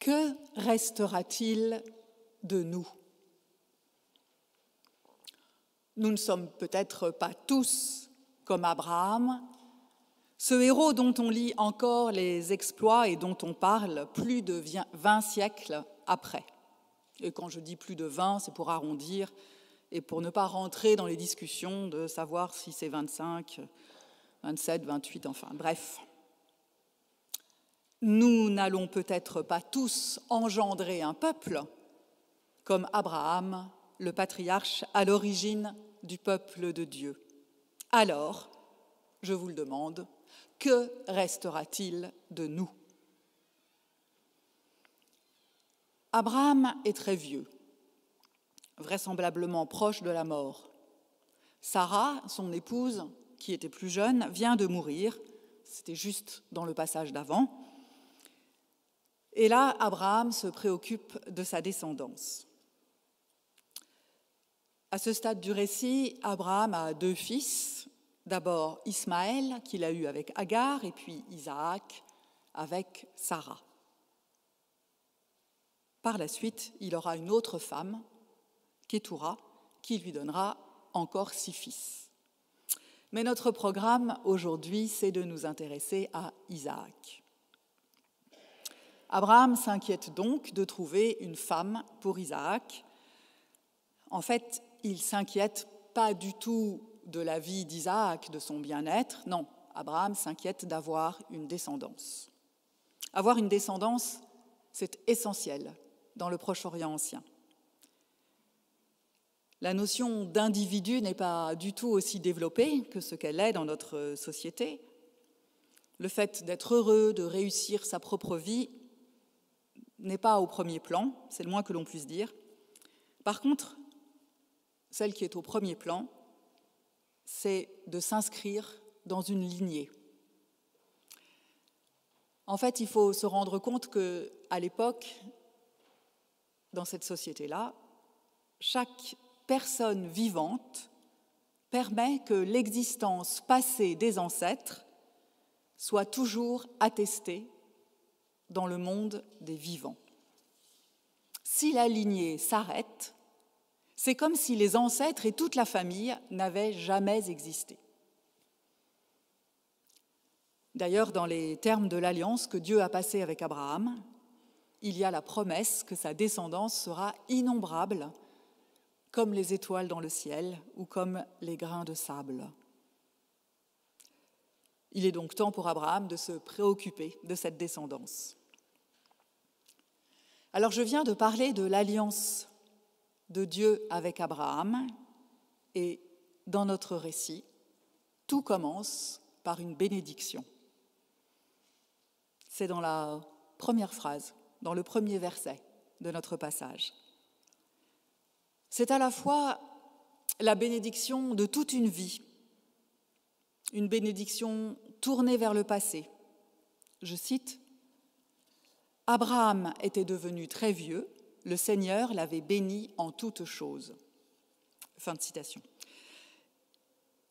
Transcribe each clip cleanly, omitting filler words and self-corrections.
Que restera-t-il de nous ? Nous ne sommes peut-être pas tous comme Abraham, ce héros dont on lit encore les exploits et dont on parle plus de 20 siècles après. Et quand je dis plus de 20, c'est pour arrondir et pour ne pas rentrer dans les discussions de savoir si c'est 25, 27, 28, enfin bref. Nous n'allons peut-être pas tous engendrer un peuple comme Abraham, le patriarche à l'origine du peuple de Dieu. Alors, je vous le demande, que restera-t-il de nous ? Abraham est très vieux, vraisemblablement proche de la mort. Sarah, son épouse, qui était plus jeune, vient de mourir. C'était juste dans le passage d'avant. Et là, Abraham se préoccupe de sa descendance. À ce stade du récit, Abraham a 2 fils. D'abord Ismaël, qu'il a eu avec Agar, et puis Isaac avec Sarah. Par la suite, il aura une autre femme, Kétoura, qui lui donnera encore 6 fils. Mais notre programme aujourd'hui, c'est de nous intéresser à Isaac. Abraham s'inquiète donc de trouver une femme pour Isaac. En fait, il ne s'inquiète pas du tout de la vie d'Isaac, de son bien-être. Non, Abraham s'inquiète d'avoir une descendance. Avoir une descendance, c'est essentiel dans le Proche-Orient ancien. La notion d'individu n'est pas du tout aussi développée que ce qu'elle est dans notre société. Le fait d'être heureux, de réussir sa propre vie, n'est pas au premier plan, c'est le moins que l'on puisse dire. Par contre, celle qui est au premier plan, c'est de s'inscrire dans une lignée. En fait, il faut se rendre compte qu'à l'époque, dans cette société-là, chaque personne vivante permet que l'existence passée des ancêtres soit toujours attestée dans le monde des vivants. Si la lignée s'arrête, c'est comme si les ancêtres et toute la famille n'avaient jamais existé. D'ailleurs, dans les termes de l'alliance que Dieu a passée avec Abraham, il y a la promesse que sa descendance sera innombrable, comme les étoiles dans le ciel ou comme les grains de sable. Il est donc temps pour Abraham de se préoccuper de cette descendance. Alors je viens de parler de l'alliance de Dieu avec Abraham, et dans notre récit, tout commence par une bénédiction. C'est dans la première phrase, dans le premier verset de notre passage. C'est à la fois la bénédiction de toute une vie, une bénédiction tournée vers le passé. Je cite, « Abraham était devenu très vieux, le Seigneur l'avait béni en toutes choses. » Fin de citation.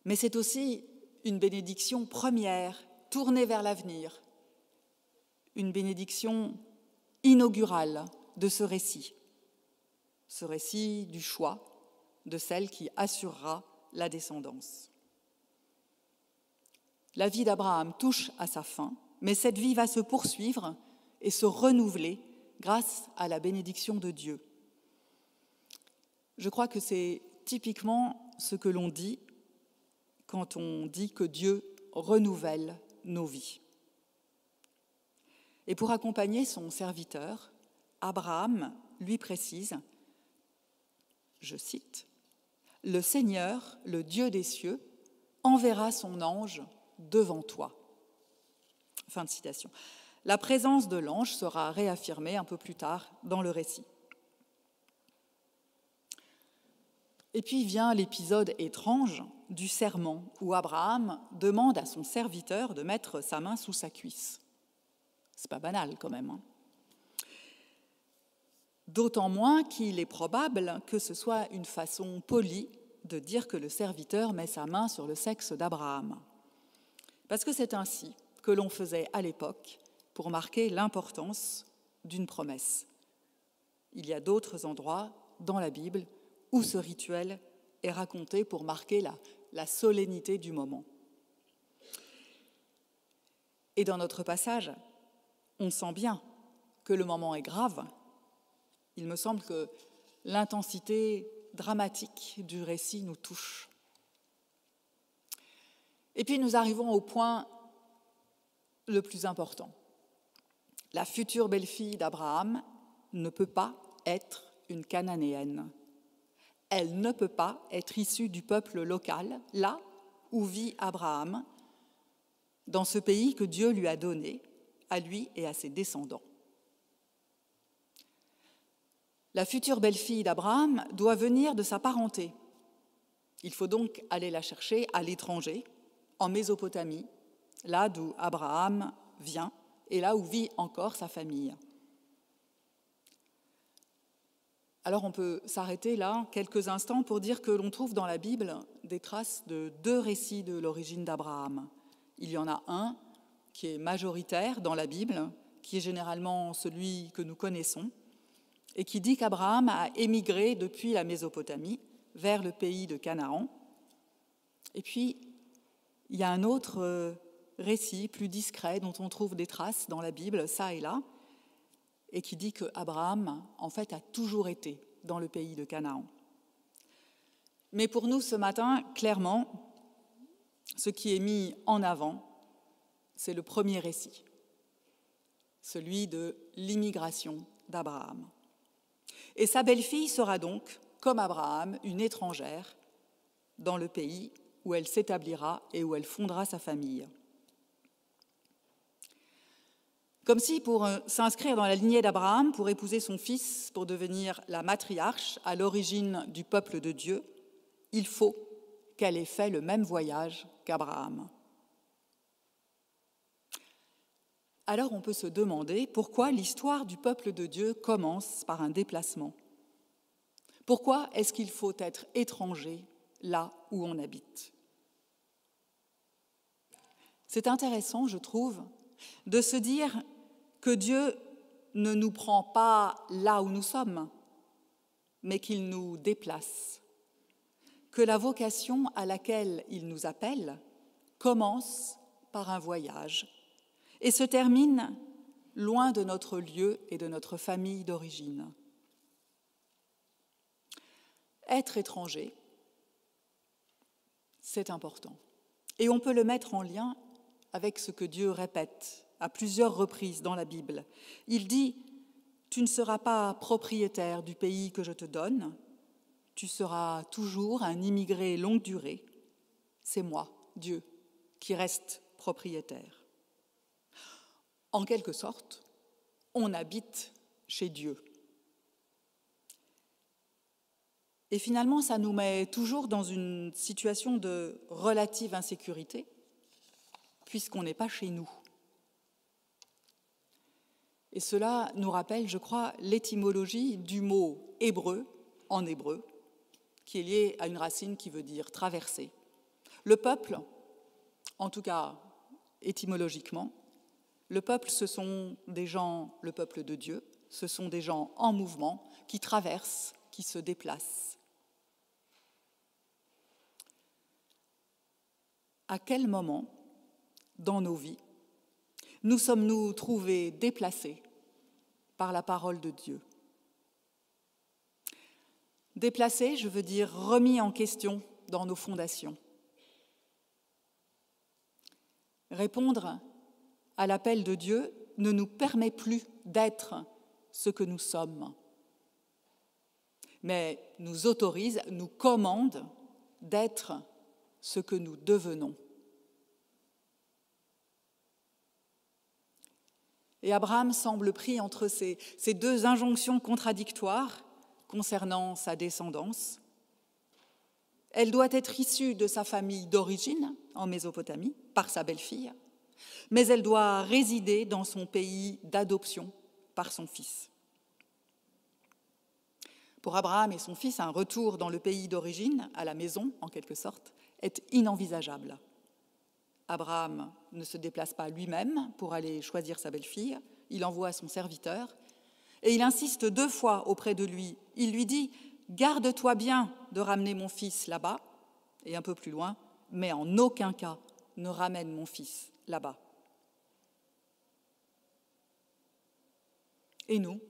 Mais c'est aussi une bénédiction première, tournée vers l'avenir, une bénédiction inaugurale de ce récit du choix de celle qui assurera la descendance. La vie d'Abraham touche à sa fin, mais cette vie va se poursuivre et se renouveler grâce à la bénédiction de Dieu. Je crois que c'est typiquement ce que l'on dit quand on dit que Dieu renouvelle nos vies. Et pour accompagner son serviteur, Abraham lui précise, je cite, « Le Seigneur, le Dieu des cieux, enverra son ange devant toi. » Fin de citation. La présence de l'ange sera réaffirmée un peu plus tard dans le récit. Et puis vient l'épisode étrange du serment, où Abraham demande à son serviteur de mettre sa main sous sa cuisse. C'est pas banal quand même. D'autant moins qu'il est probable que ce soit une façon polie de dire que le serviteur met sa main sur le sexe d'Abraham. Parce que c'est ainsi que l'on faisait à l'époque pour marquer l'importance d'une promesse. Il y a d'autres endroits dans la Bible où ce rituel est raconté pour marquer la solennité du moment. Et dans notre passage, on sent bien que le moment est grave. Il me semble que l'intensité dramatique du récit nous touche. Et puis nous arrivons au point le plus important. La future belle-fille d'Abraham ne peut pas être une Cananéenne. Elle ne peut pas être issue du peuple local, là où vit Abraham, dans ce pays que Dieu lui a donné, à lui et à ses descendants. La future belle-fille d'Abraham doit venir de sa parenté. Il faut donc aller la chercher à l'étranger, en Mésopotamie, là d'où Abraham vient et là où vit encore sa famille. Alors on peut s'arrêter là quelques instants pour dire que l'on trouve dans la Bible des traces de 2 récits de l'origine d'Abraham. Il y en a un qui est majoritaire dans la Bible, qui est généralement celui que nous connaissons, et qui dit qu'Abraham a émigré depuis la Mésopotamie vers le pays de Canaan. Et puis, il y a un autre récit plus discret dont on trouve des traces dans la Bible, ça et là, et qui dit qu'Abraham, en fait, a toujours été dans le pays de Canaan. Mais pour nous, ce matin, clairement, ce qui est mis en avant, c'est le premier récit, celui de l'immigration d'Abraham. Et sa belle-fille sera donc, comme Abraham, une étrangère dans le pays où elle s'établira et où elle fondera sa famille. Comme si, pour s'inscrire dans la lignée d'Abraham, pour épouser son fils, pour devenir la matriarche à l'origine du peuple de Dieu, il faut qu'elle ait fait le même voyage qu'Abraham. Alors on peut se demander pourquoi l'histoire du peuple de Dieu commence par un déplacement. Pourquoi est-ce qu'il faut être étranger là où on habite ? C'est intéressant, je trouve, de se dire que Dieu ne nous prend pas là où nous sommes, mais qu'il nous déplace, que la vocation à laquelle il nous appelle commence par un voyage et se termine loin de notre lieu et de notre famille d'origine. Être étranger, c'est important. Et on peut le mettre en lien avec ce que Dieu répète à plusieurs reprises dans la Bible. Il dit « Tu ne seras pas propriétaire du pays que je te donne, tu seras toujours un immigré longue durée. C'est moi, Dieu, qui reste propriétaire. » En quelque sorte, on habite chez Dieu. Et finalement, ça nous met toujours dans une situation de relative insécurité, puisqu'on n'est pas chez nous. Et cela nous rappelle, je crois, l'étymologie du mot hébreu, en hébreu, qui est lié à une racine qui veut dire traverser. Le peuple, en tout cas étymologiquement, le peuple, ce sont des gens, le peuple de Dieu, ce sont des gens en mouvement qui traversent, qui se déplacent. À quel moment, dans nos vies, nous sommes-nous trouvés déplacés par la parole de Dieu ? Déplacés, je veux dire remis en question dans nos fondations. Répondre à l'appel de Dieu ne nous permet plus d'être ce que nous sommes, mais nous autorise, nous commande d'être ce que nous devenons. Et Abraham semble pris entre ces 2 injonctions contradictoires concernant sa descendance. Elle doit être issue de sa famille d'origine, en Mésopotamie, par sa belle-fille, mais elle doit résider dans son pays d'adoption par son fils. Pour Abraham et son fils, un retour dans le pays d'origine, à la maison en quelque sorte, est inenvisageable. Abraham ne se déplace pas lui-même pour aller choisir sa belle-fille, il envoie son serviteur Et il insiste 2 fois auprès de lui. Il lui dit « Garde-toi bien de ramener mon fils là-bas », et un peu plus loin, « mais en aucun cas ne ramène mon fils là-bas ». Et nous,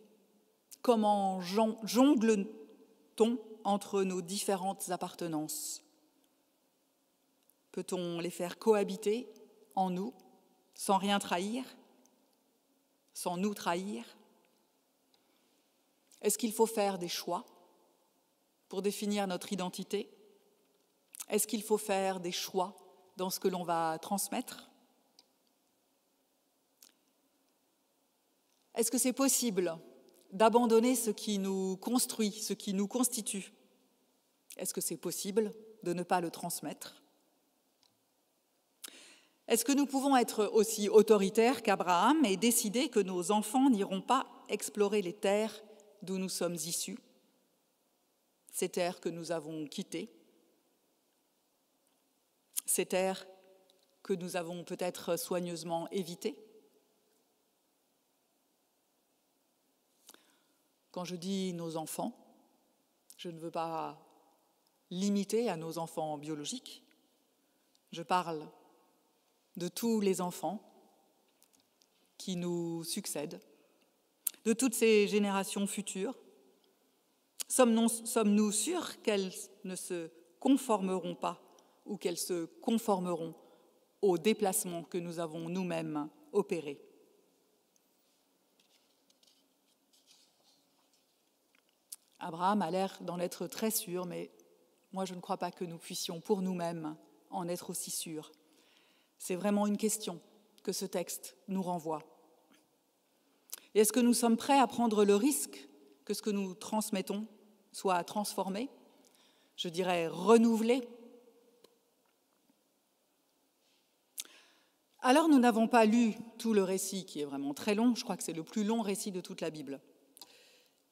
comment jongle-t-on entre nos différentes appartenances? Peut-on les faire cohabiter en nous, sans rien trahir, sans nous trahir? Est-ce qu'il faut faire des choix pour définir notre identité? Est-ce qu'il faut faire des choix dans ce que l'on va transmettre? Est-ce que c'est possible d'abandonner ce qui nous construit, ce qui nous constitue? Est-ce que c'est possible de ne pas le transmettre? Est-ce que nous pouvons être aussi autoritaires qu'Abraham et décider que nos enfants n'iront pas explorer les terres d'où nous sommes issus, ces terres que nous avons quittées, ces terres que nous avons peut-être soigneusement évitées? Quand je dis nos enfants, je ne veux pas limiter à nos enfants biologiques. Je parle de tous les enfants qui nous succèdent, de toutes ces générations futures. Sommes-nous sûrs qu'elles ne se conformeront pas ou qu'elles se conformeront aux déplacements que nous avons nous-mêmes opérés? Abraham a l'air d'en être très sûr, mais moi je ne crois pas que nous puissions pour nous-mêmes en être aussi sûrs. C'est vraiment une question que ce texte nous renvoie. Et est-ce que nous sommes prêts à prendre le risque que ce que nous transmettons soit transformé, je dirais renouvelé? Alors nous n'avons pas lu tout le récit qui est vraiment très long, je crois que c'est le plus long récit de toute la Bible.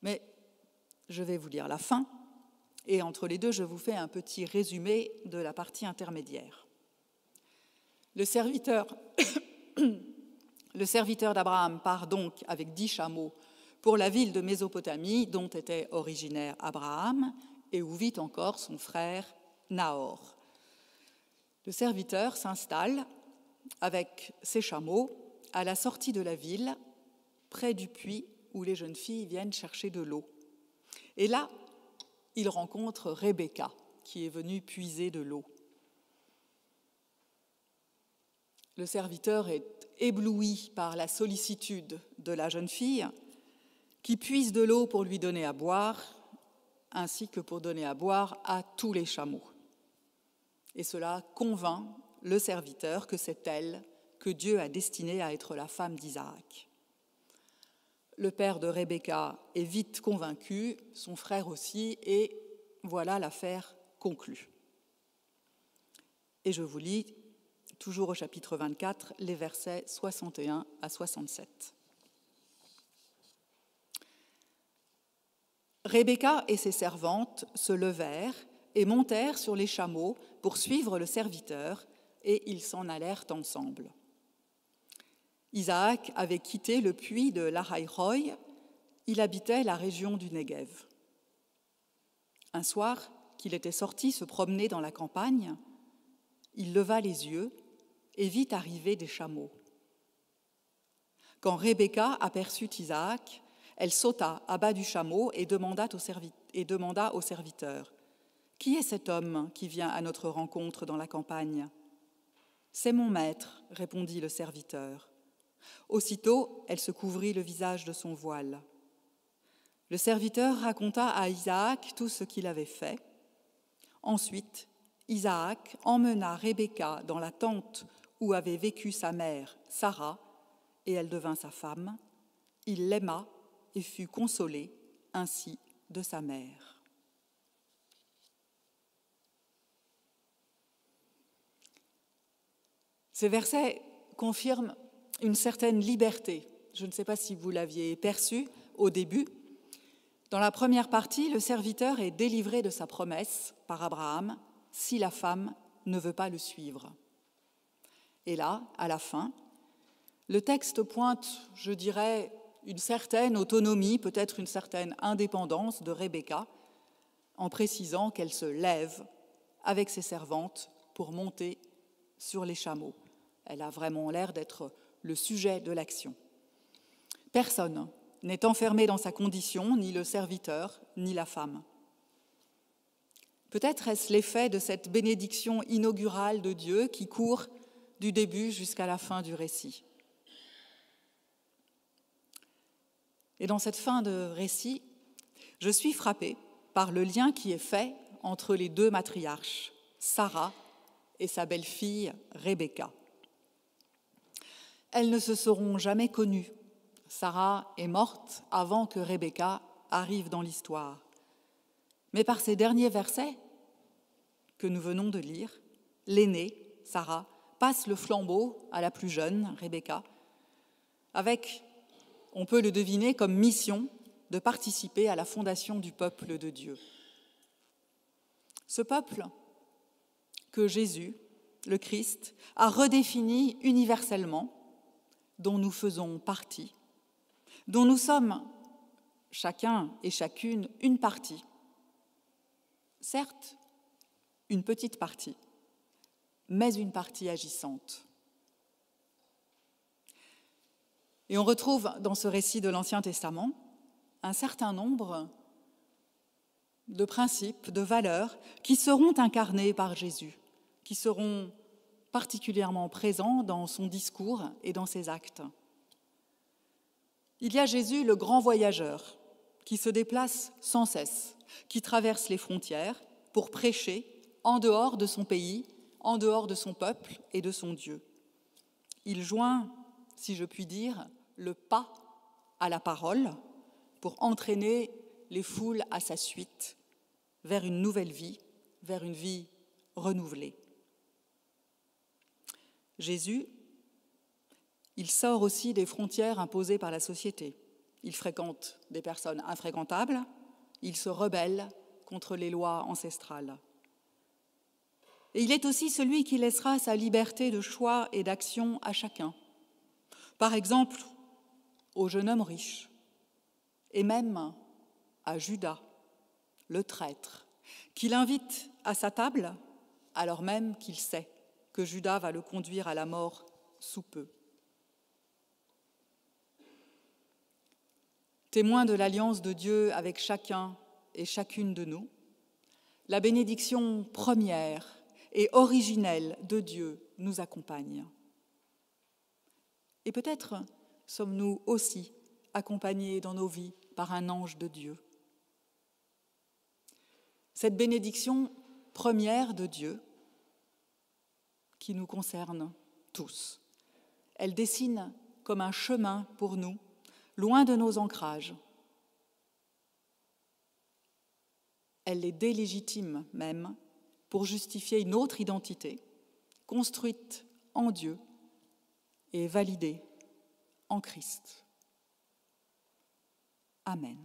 Mais je vais vous lire la fin, et entre les deux, je vous fais un petit résumé de la partie intermédiaire. Le serviteur d'Abraham part donc avec 10 chameaux pour la ville de Mésopotamie, dont était originaire Abraham, et où vit encore son frère Nahor. Le serviteur s'installe avec ses chameaux à la sortie de la ville, près du puits où les jeunes filles viennent chercher de l'eau. Et là, il rencontre Rebecca, qui est venue puiser de l'eau. Le serviteur est ébloui par la sollicitude de la jeune fille, qui puise de l'eau pour lui donner à boire, ainsi que pour donner à boire à tous les chameaux. Et cela convainc le serviteur que c'est elle que Dieu a destinée à être la femme d'Isaac. Le père de Rebecca est vite convaincu, son frère aussi, et voilà l'affaire conclue. Et je vous lis, toujours au chapitre 24, les versets 61 à 67. Rebecca et ses servantes se levèrent et montèrent sur les chameaux pour suivre le serviteur, et ils s'en allèrent ensemble. Isaac avait quitté le puits de Lahaï-Roï, il habitait la région du Negev. Un soir, qu'il était sorti se promener dans la campagne, il leva les yeux et vit arriver des chameaux. Quand Rebecca aperçut Isaac, elle sauta à bas du chameau et demanda au serviteur « Qui est cet homme qui vient à notre rencontre dans la campagne ?» « C'est mon maître, » répondit le serviteur. Aussitôt, elle se couvrit le visage de son voile. Le serviteur raconta à Isaac tout ce qu'il avait fait. Ensuite, Isaac emmena Rebecca dans la tente où avait vécu sa mère, Sarah, et elle devint sa femme. Il l'aima et fut consolé ainsi de sa mère. Ces versets confirment une certaine liberté. Je ne sais pas si vous l'aviez perçu au début. Dans la première partie, le serviteur est délivré de sa promesse par Abraham si la femme ne veut pas le suivre. Et là, à la fin, le texte pointe, je dirais, une certaine autonomie, peut-être une certaine indépendance de Rebecca, en précisant qu'elle se lève avec ses servantes pour monter sur les chameaux. Elle a vraiment l'air d'être le sujet de l'action. Personne n'est enfermé dans sa condition, ni le serviteur, ni la femme. Peut-être est-ce l'effet de cette bénédiction inaugurale de Dieu qui court du début jusqu'à la fin du récit. Et dans cette fin de récit, je suis frappée par le lien qui est fait entre les deux matriarches, Sarah et sa belle-fille Rebecca. Elles ne se seront jamais connues. Sarah est morte avant que Rebecca arrive dans l'histoire. Mais par ces derniers versets que nous venons de lire, l'aînée, Sarah, passe le flambeau à la plus jeune, Rebecca, avec, on peut le deviner, comme mission de participer à la fondation du peuple de Dieu. Ce peuple que Jésus, le Christ, a redéfini universellement, dont nous faisons partie, dont nous sommes chacun et chacune une partie. Certes, une petite partie, mais une partie agissante. Et on retrouve dans ce récit de l'Ancien Testament un certain nombre de principes, de valeurs qui seront incarnés par Jésus, qui seront particulièrement présents dans son discours et dans ses actes. Il y a Jésus, le grand voyageur, qui se déplace sans cesse, qui traverse les frontières pour prêcher en dehors de son pays, en dehors de son peuple et de son Dieu. Il joint, si je puis dire, le pas à la parole pour entraîner les foules à sa suite vers une nouvelle vie, vers une vie renouvelée. Jésus, il sort aussi des frontières imposées par la société. Il fréquente des personnes infréquentables, il se rebelle contre les lois ancestrales. Et il est aussi celui qui laissera sa liberté de choix et d'action à chacun. Par exemple, au jeune homme riche, et même à Judas, le traître, qui l'invite à sa table, alors même qu'il sait que Judas va le conduire à la mort sous peu. Témoin de l'alliance de Dieu avec chacun et chacune de nous, la bénédiction première et originelle de Dieu nous accompagne. Et peut-être sommes-nous aussi accompagnés dans nos vies par un ange de Dieu. Cette bénédiction première de Dieu qui nous concerne tous, elle dessine comme un chemin pour nous, loin de nos ancrages. Elle les délégitime même pour justifier une autre identité, construite en Dieu et validée en Christ. Amen.